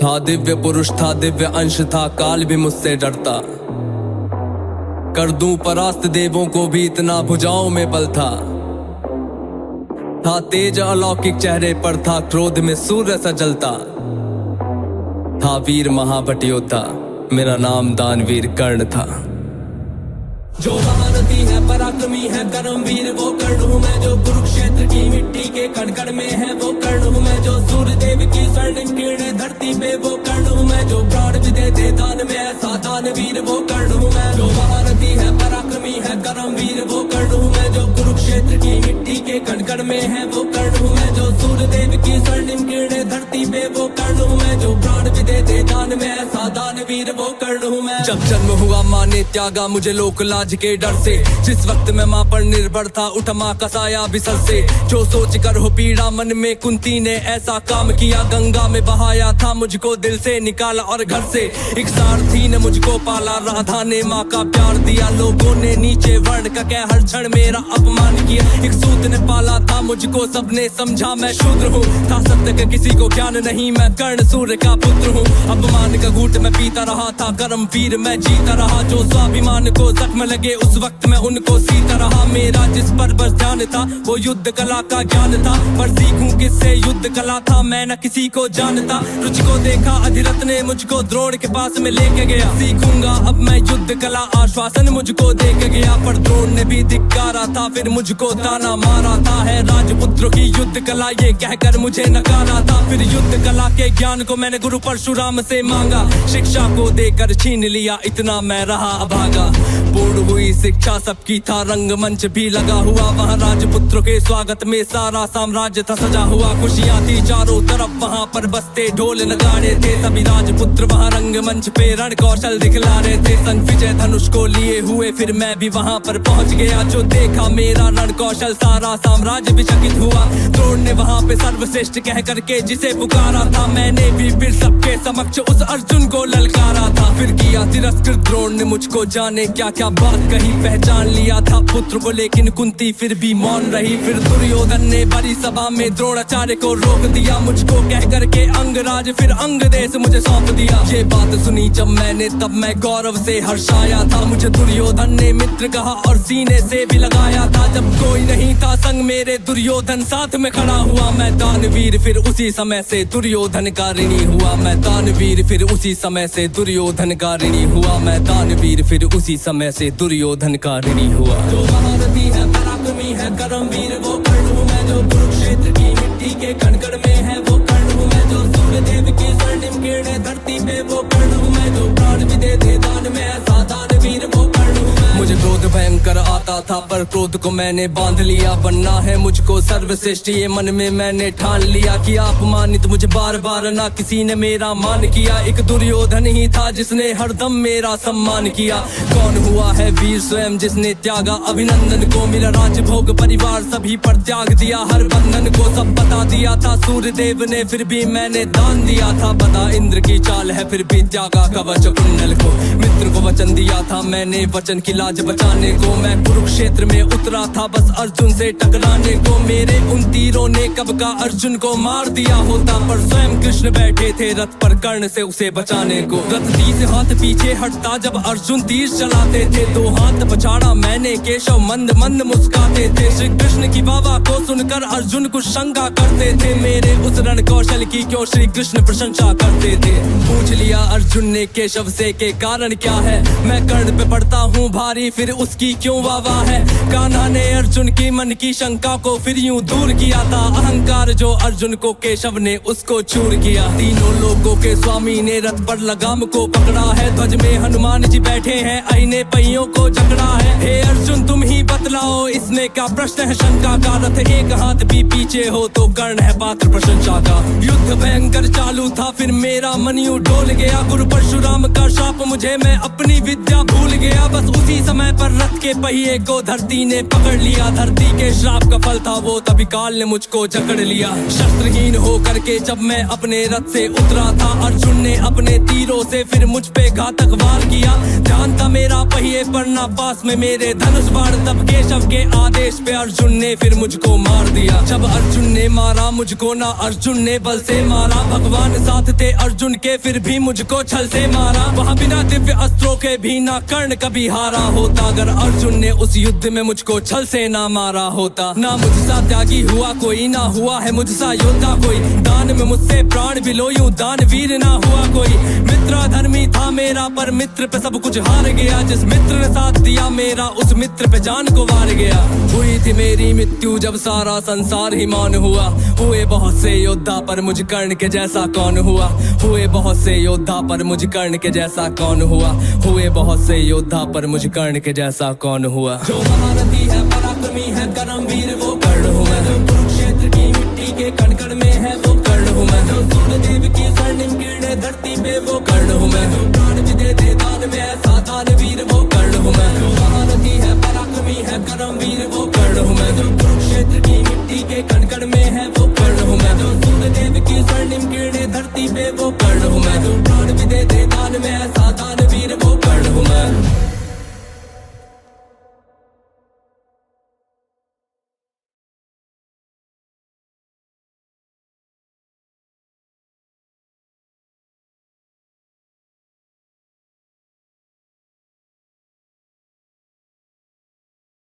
था दिव्य पुरुष था, दिव्य अंश था, काल भी मुझसे डरता। कर दूं परास्त देवों को भी, इतना भुजाओं में बल था तेज अलौकिक चेहरे पर था, क्रोध में सूर्य सा जलता था। वीर महाभट योद्धा, मेरा नाम दानवीर कर्ण था। जो महारथी है, पराक्रमी है, कर्मवीर वो कर्ण हूँ मैं। जो कुरुक्षेत्र की मिट्टी के कण कण में है वो कर्ण हूँ मैं। जो सूर्य देव की स्वर्णिम किरणें धरती पे वो कर्ण हूँ मैं। जो प्राण भी दे दान में ऐसा दानवीर वो कर्ण हूँ मैं। जो महारथी है, पराक्रमी है, कर्मवीर वो कर्ण हूँ मैं। जो कुरुक्षेत्र की मिट्टी के कण कण में है वो कर्ण हूँ मैं। जो सूर्य देव की स्वर्णिम किरणें धरती पे वो कर्ण हूँ मैं। जो प्राण भी दे दान में ऐसा दानवीर वो कर्ण हूँ मैं। जब जन्म हुआ माँ ने त्यागा मुझे लोक लाज के डर से, जिस वक्त मैं माँ पर निर्भर था उठ माँ का साया बिसल से। जो सोच कर हो पीड़ा मन में, कुंती ने ऐसा काम किया, गंगा में बहाया था मुझको दिल से निकाला और घर से। एक सारथी ने मुझको पाला, राधा ने माँ का प्यार दिया। लोगों ने नीचे वर्ण का कह हर क्षण मेरा अपमान किया। एक सूत ने पाला था मुझको, सबने समझा मैं शूद्र हूँ। था सत्य का किसी को ज्ञान नहीं, मैं कर्ण सूर्य का पुत्र हूँ। अपमान का घूंट मैं पीता रहा था, कर्मवीर मैं जीता रहा। जो स्वाभिमान को जख्म लगे उस वक्त मैं उनको सीता रहा। मेरा जिस पर बस ध्यान था वो युद्ध कला का ज्ञान था, पर सीखूं किससे युद्ध कला था मैं न किसी को जानता। रुचि को देखा अधिरथ ने मुझको द्रोण के पास में लेके गया। सीखूंगा अब मैं युद्ध कला, आश्वासन मुझको दे के गया। पर द्रोण ने भी धिक्कारा था, फिर मुझको ताना मारा था। है राजपुत्रों की युद्ध कला ये कहकर मुझे नकारा था। फिर युद्ध कला के ज्ञान को मैंने गुरु परशुराम से मांगा। शिक्षा को देकर छीन लिया, इतना मैं रहा अभागा। पूर्ण हुई शिक्षा सबकी था, रंगमंच भी लगा हुआ। वहाँ राजपुत्रों के स्वागत में सारा साम्राज्य था सजा हुआ। खुशियाँ थी चारों तरफ, वहाँ पर बजते ढोल नगाड़े थे। सभी राजपुत्र वहाँ रंगमंच पे रण कौशल दिखला रहे थे। संग विजय धनुष को लिए हुए फिर मैं भी वहाँ पर पहुँच गया। जो देखा मेरा रण कौशल सारा साम्राज्य भी चकित हुआ। द्रोण ने वहाँ पे सर्वश्रेष्ठ कह करके जिसे पुकारा था, मैंने भी फिर सबके समक्ष उस अर्जुन को ललकारा था। फिर किया तिरस्कृत द्रोण ने मुझको, जाने क्या क्या बात कही। पहचान लिया था पुत्र को लेकिन कुंती फिर भी मौन रही। फिर दुर्योधन ने बड़ी सभा में द्रोणाचार्य को रोक दिया, मुझको कह करके अंगराज फिर अंग देश मुझे सौंप दिया। ये बात सुनी जब मैंने तब मैं गौरव से हर्षाया था। मुझे दुर्योधन ने मित्र कहा और सीने से भी लगाया था। जब कोई नहीं था संग मेरे दुर्योधन साथ में खड़ा हुआ। मैं दानवीर फिर उसी समय से दुर्योधन का ऋणी हुआ। मैं दानवीर फिर उसी समय से दुर्योधन का ऋणी हुआ। मैं दानवीर फिर उसी समय से दुर्योधन का ऋणी हुआ। जो महारथी है, पराक्रमी है, कर्मवीर वो कर्ण हूँ मैं। जो कुरुक्षेत्र की मिट्टी के कण कण में है वो कर्ण हूँ मैं। जो सूर्य देव की स्वर्णिम किरणें धरती पे वो कर्ण हूँ मैं। जो प्राण भी दे दान में ऐसा दानवीर वो कर्ण हूँ मैं। मुझे क्रोध भयंकर आता था, पर क्रोध को मैंने बांध लिया। बनना है मुझको सर्वश्रेष्ठ ये मन में मैंने ठान लिया। कि अपमानित मुझे बार बार ना किसी ने मेरा मान किया। एक दुर्योधन ही था जिसने हरदम मेरा सम्मान किया। कौन हुआ है वीर स्वयं जिसने त्यागा अभिनंदन को। मेरा राजभोग परिवार सभी पर त्याग दिया, हर बंधन को सब बता दिया था सूर्य देव ने, फिर भी मैंने दान दिया था। बता इंद्र की चाल है फिर भी त्यागा कवच कुंडल को। मित्र को वचन दिया था मैंने, वचन की लाज बचाने को। मैं कुरुक्षेत्र में उतरा था बस अर्जुन से टकराने को। मेरे उन तीरों ने कब का अर्जुन को मार दिया होता, पर स्वयं कृष्ण बैठे थे रथ पर कर्ण से उसे बचाने को। रथ 30 हाथ पीछे हटता जब अर्जुन तीर चलाते थे। 2 हाथ पछाड़ा मैंने, केशव मंद मंद मुस्काते थे। श्री कृष्ण की वाह को सुनकर अर्जुन कुछ शंका करते थे। मेरे उस रण कौशल की क्यों श्री कृष्ण प्रशंसा करते थे। पूछ लिया अर्जुन ने केशव से के कारण क्या है। मैं कर्ण पे पड़ता हूँ भारी फिर उसकी क्यों वाह है। कान्हा ने अर्जुन की मन की शंका को फिर यूं दूर किया था। अहंकार जो अर्जुन को केशव ने उसको चूर किया। तीनों लोगों के स्वामी ने रथ पर लगाम को पकड़ा है। ध्वज में हनुमान जी बैठे हैं, आईने पहियों को जकड़ा है। हे अर्जुन तुम ही बतलाओ इसमें क्या प्रश्न है शंका का। रथ एक हाथ भी पीछे हो तो कर्ण है पात्र प्रशंसा का। युद्ध भयंकर चालू था फिर मेरा मन यूं डोल गया। गुरु परशुराम का शाप मुझे, मैं अपनी विद्या भूल गया। बस उसी समय पर रथ के पहिए को धरती ने पकड़ लिया। धरती के श्राप का फल था वो, तभी काल ने मुझको जकड़ लिया। शस्त्रहीन हो करके जब मैं अपने रथ से उतरा था, अर्जुन ने अपने तीरों से फिर मुझ पे घातक वार किया। ध्यान था मेरा पहिए पर ना पास में मेरे धनुष बाण, तब केशव के आदेश पे अर्जुन ने फिर मुझको मार दिया। जब अर्जुन ने मारा मुझको ना अर्जुन ने बल से मारा, भगवान साथ थे अर्जुन के फिर भी मुझको छल से मारा। वहाँ बिना दिव्य अस्त्रों के भी ना कर्ण कभी हारा होता, अगर अर्जुन ने उस युद्ध में मुझको छल से ना मारा होता। ना मुझसा त्यागी हुआ कोई, ना हुआ है मुझसा योद्धा कोई, दान में मुझसे प्राण भी लो यूं दानवीर ना हुआ कोई। मित्र धर्मी था मेरा पर मित्र पे सब कुछ हार गया, जिस मित्र ने साथ दिया मेरा उस मित्र पे जान को वार गया। हुई थी मेरी मृत्यु जब सारा संसार ही मौन हुआ, हुए बहुत से योद्धा पर मुझ कर्ण के जैसा कौन हुआ। हुए बहुत से योद्धा पर मुझ कर्ण के जैसा कौन हुआ, हुए बहुत से योद्धा पर मुझ कर्ण के जैसा कौन हुआ। जो महारथी है पराक्रमी है कर्मवीर वो कर्ण हूँ मैं, जो कुरुक्षेत्र की मिट्टी के कण कण में है वो कर्ण हूँ मैं, जो सूर्यदेव की स्वर्णिम किरणें धरती पे वो कर्ण हूँ मैं, जो प्राण भी दे दे दान में ऐसा दानवीर वो कर्ण हूँ मैं। जो महारथी है पराक्रमी है कर्मवीर वो कर्ण हूँ मैं, जो कुरुक्षेत्र की मिट्टी के कण कण में है वो कर्ण हूँ मैं, जो सूर्यदेव की स्वर्णिम किरणें धरती पे वो कर्ण हूँ मैं, जो प्राण भी दे दे दान में ऐसा दान